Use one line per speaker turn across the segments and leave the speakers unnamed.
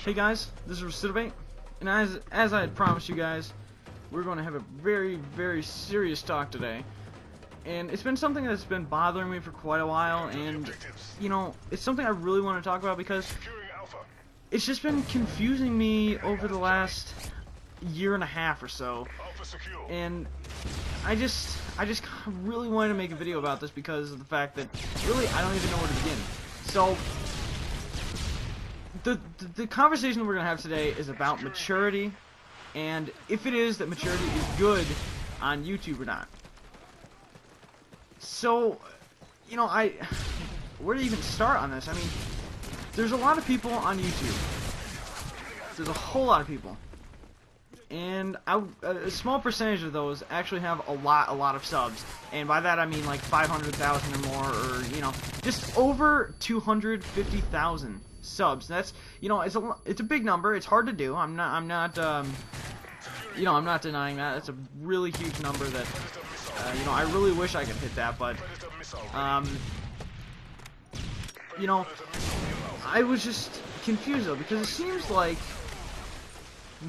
Hey guys, this is Recidivate, and as I had promised you guys, we're going to have a very serious talk today. And it's been something that's been bothering me for quite a while, and you know, it's something I really want to talk about because it's just been confusing me over the last year and a half or so. And I just really wanted to make a video about this because of the fact that really I don't even know where to begin. So the conversation we're going to have today is about maturity, and if it is that maturity is good on YouTube or not. So, you know, where to even start on this? I mean, there's a lot of people on YouTube. There's a whole lot of people. And a small percentage of those actually have a lot of subs. And by that I mean like 500,000 or more, or, you know, just over 250,000 subs. That's, you know, it's a big number. It's hard to do. I'm not you know, I'm not denying that. It's a really huge number that, you know, I really wish I could hit that, but, you know, I was just confused though, because it seems like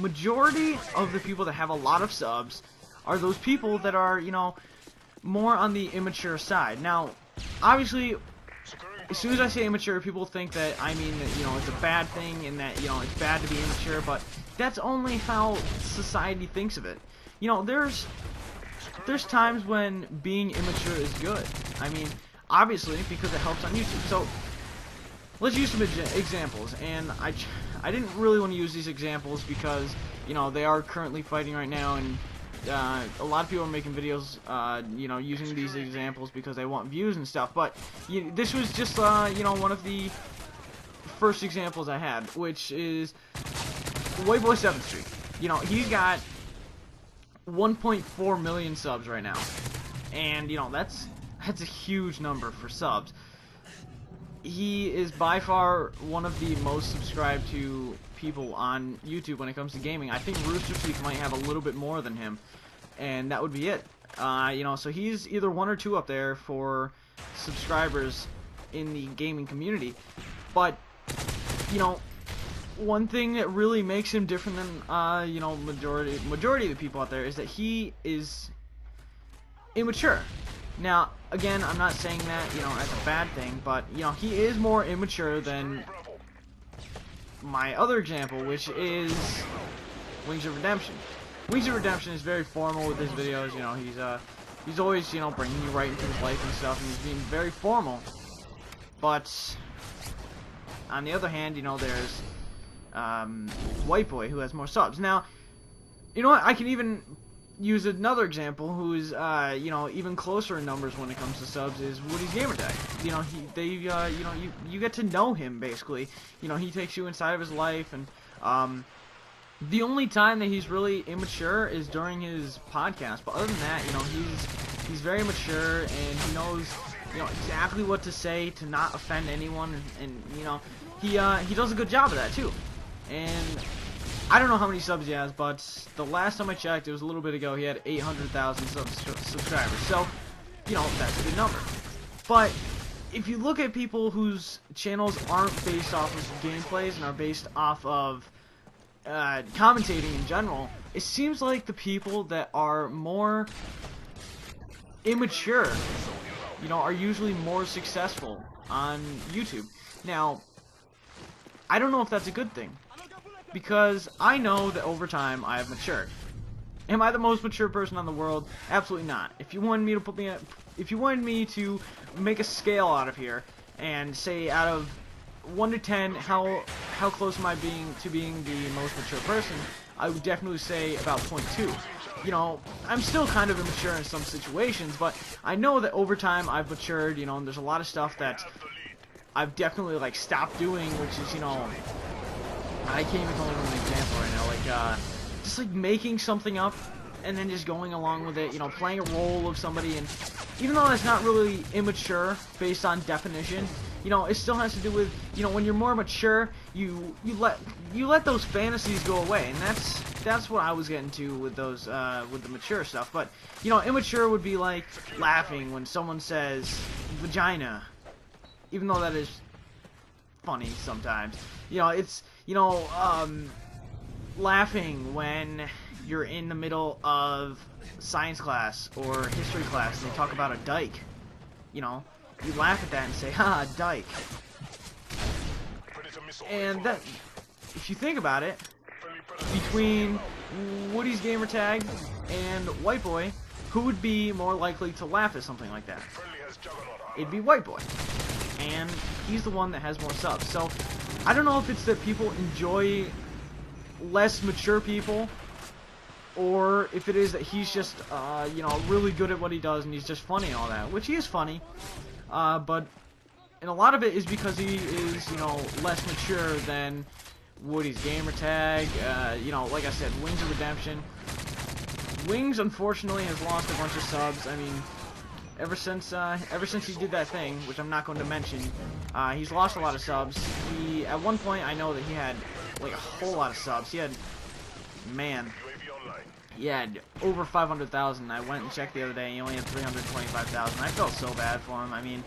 majority of the people that have a lot of subs are those people that are, you know, more on the immature side. Now, obviously, as soon as I say immature, people think that I mean that, you know, it's a bad thing and that, you know, it's bad to be immature, but that's only how society thinks of it. You know, there's times when being immature is good. I mean, obviously, because it helps on YouTube. So, let's use some examples, and I didn't really want to use these examples because, you know, they are currently fighting right now, and a lot of people are making videos, you know, using these examples because they want views and stuff. But this was just, you know, one of the first examples I had, which is Whiteboy 7th Street. You know, he's got 1.4 million subs right now, and you know, that's a huge number for subs. He is by far one of the most subscribed to people on YouTube when it comes to gaming. I think Rooster might have a little bit more than him, and that would be it. You know, so he's either 1 or 2 up there for subscribers in the gaming community. But, you know, one thing that really makes him different than, you know, majority of the people out there is that he is immature. Now, again, I'm not saying that, you know, as a bad thing, but, you know, he is more immature than my other example, which is Wings of Redemption. Wings of Redemption is very formal with his videos. You know, he's always, you know, bringing you right into his life and stuff, and he's being very formal. But on the other hand, you know, there's White Boy, who has more subs. Now, you know what? I can even use another example who's, you know, even closer in numbers when it comes to subs, is Woody's Gamertag. You know, you know, you get to know him, basically. You know, he takes you inside of his life, and, the only time that he's really immature is during his podcast. But other than that, you know, he's very mature, and he knows, you know, exactly what to say to not offend anyone, and you know, he does a good job of that, too. And I don't know how many subs he has, but the last time I checked, it was a little bit ago, he had 800,000 subscribers. So, you know, that's a good number. But if you look at people whose channels aren't based off of gameplays and are based off of commentating in general, it seems like the people that are more immature, you know, are usually more successful on YouTube. Now, I don't know if that's a good thing, because I know that over time I have matured. Am I the most mature person on the world? Absolutely not. If you wanted me to if you wanted me to make a scale out of here and say out of 1 to 10, how close am I being the most mature person, I would definitely say about 0.2. You know, I'm still kind of immature in some situations, but I know that over time I've matured, you know, and there's a lot of stuff that I've definitely, like, stopped doing, which is, you know, I can't even come up with an example right now, like, just, like, making something up and then just going along with it, you know, playing a role of somebody, and even though that's not really immature based on definition, you know, it still has to do with, you know, when you're more mature, you let those fantasies go away, and that's what I was getting to with those, with the mature stuff. But, you know, immature would be like laughing when someone says vagina, even though that is funny sometimes. You know, it's, you know, laughing when you're in the middle of science class or history class and they talk about a dike. You know, you laugh at that and say, ha, dike. And that, if you think about it, between Woody's gamertag and White Boy, who would be more likely to laugh at something like that? It'd be White Boy. And he's the one that has more subs. So, I don't know if it's that people enjoy less mature people, or if it is that he's just, you know, really good at what he does and he's just funny and all that, which he is funny, but, and a lot of it is because he is, you know, less mature than Woody's gamertag, you know, like I said, Wings of Redemption. Wings, unfortunately, has lost a bunch of subs. I mean, ever since he did that thing, which I'm not going to mention, he's lost a lot of subs. He, at one point, I know that he had, like, a whole lot of subs. He had, man, he had over 500,000. I went and checked the other day, he only had 325,000. I felt so bad for him. I mean,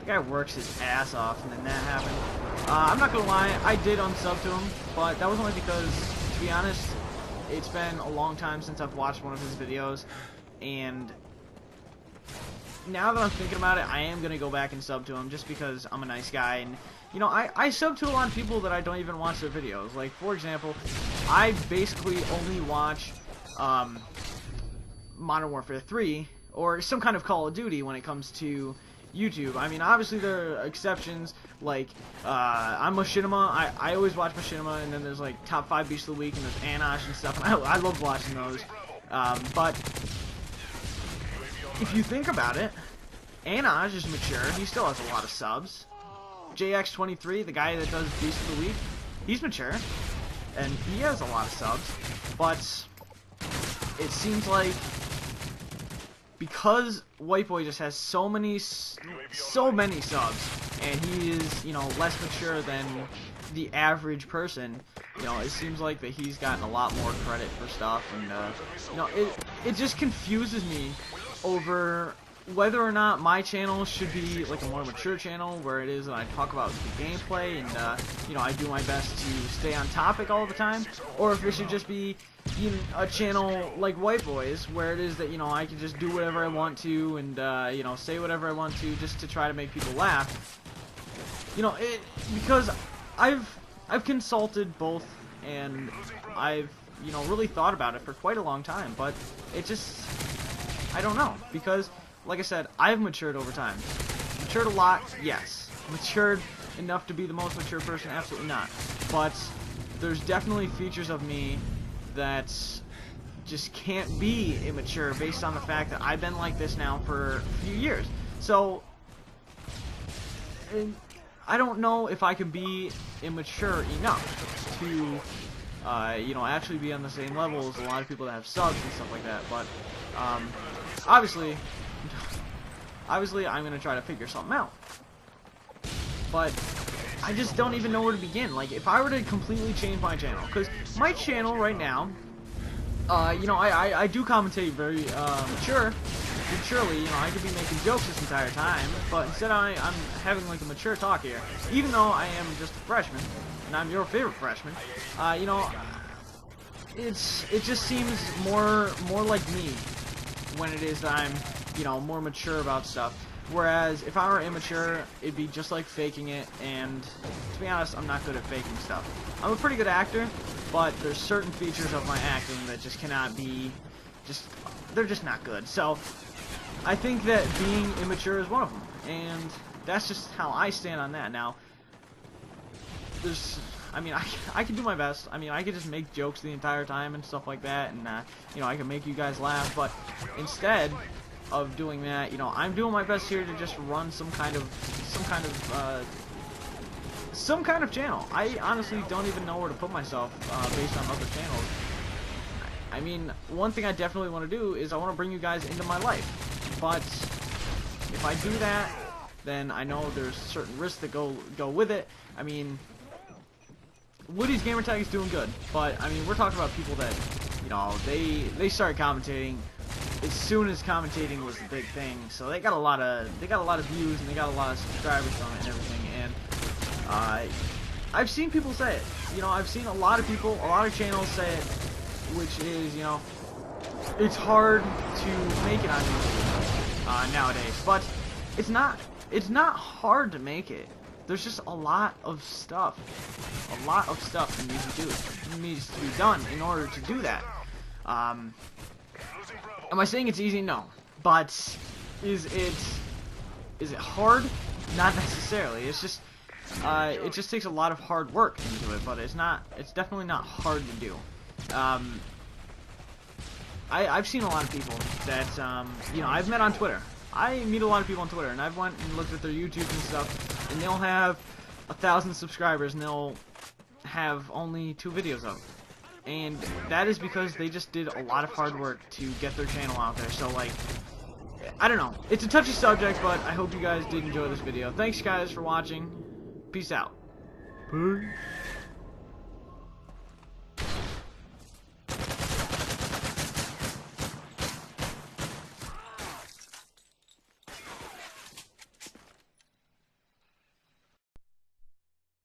the guy works his ass off, and then that happened. I'm not gonna lie, I did unsub to him, but that was only because, to be honest, it's been a long time since I've watched one of his videos, and now that I'm thinking about it, I am gonna go back and sub to him just because I'm a nice guy. And you know, I sub to a lot of people that I don't even watch their videos. Like, for example, I basically only watch Modern Warfare 3 or some kind of Call of Duty when it comes to YouTube. I mean, obviously there are exceptions, like, I'm Mahinima, I always watch Mahinima, and then there's, like, Top 5 Beasts of the Week, and there's Anosh and stuff, and I love watching those, but if you think about it, Anosh is mature, he still has a lot of subs. JX23, the guy that does Beast of the Week, he's mature, and he has a lot of subs, but it seems like because White Boy just has so many subs, and he is, you know, less mature than the average person, you know, it seems like that he's gotten a lot more credit for stuff, and, you know, it just confuses me over whether or not my channel should be like a more mature channel where it is that I talk about the gameplay and you know, I do my best to stay on topic all the time, or if it should just be, you know, a channel like White Boy's where it is that, you know, I can just do whatever I want to and you know, say whatever I want to just to try to make people laugh. You know, because I've consulted both, and I've, you know, really thought about it for quite a long time, but it just, I don't know, because like I said, I've matured over time. Matured a lot, yes. Matured enough to be the most mature person, absolutely not. But there's definitely features of me that just can't be immature based on the fact that I've been like this now for a few years. So, I don't know if I can be immature enough to, you know, actually be on the same level as a lot of people that have subs and stuff like that. But, obviously, I'm going to try to figure something out. But I just don't even know where to begin. Like, if I were to completely change my channel, because my channel right now, you know, I do commentate very maturely. You know, I could be making jokes this entire time, but instead I'm having like a mature talk here. Even though I am just a freshman, and I'm your favorite freshman, you know, it just seems more like me when it is that I'm, you know, more mature about stuff. Whereas if I were immature, it'd be just like faking it, and to be honest, I'm not good at faking stuff. I'm a pretty good actor, but there's certain features of my acting that just cannot be, they're just not good. So I think that being immature is one of them, and that's just how I stand on that. Now, I mean, I can do my best. I mean, I could just make jokes the entire time and stuff like that, and you know, I can make you guys laugh. But instead of doing that, you know, I'm doing my best here to just run some kind of channel. I honestly don't even know where to put myself based on other channels. I mean, one thing I definitely want to do is I want to bring you guys into my life. But if I do that, then I know there's certain risks that go with it. I mean, Woody's gamertag is doing good, but I mean, we're talking about people that, you know, they started commentating as soon as commentating was the big thing, so they got a lot of views and they got a lot of subscribers from it and everything. And I've seen people say it. You know, I've seen a lot of people, a lot of channels say it, which is, you know, it's hard to make it on YouTube nowadays. But it's not hard to make it. There's just a lot of stuff that needs to be done in order to do that. Am I saying it's easy? No. But is it hard? Not necessarily. It's just it just takes a lot of hard work into it, but it's definitely not hard to do. I've seen a lot of people that you know, I've met on Twitter. I meet a lot of people on Twitter, and I've went and looked at their YouTube and stuff, and they'll have 1,000 subscribers, and they'll have only 2 videos up. And that is because they just did a lot of hard work to get their channel out there. So, like, I don't know. It's a touchy subject, but I hope you guys did enjoy this video. Thanks, guys, for watching. Peace out. Peace.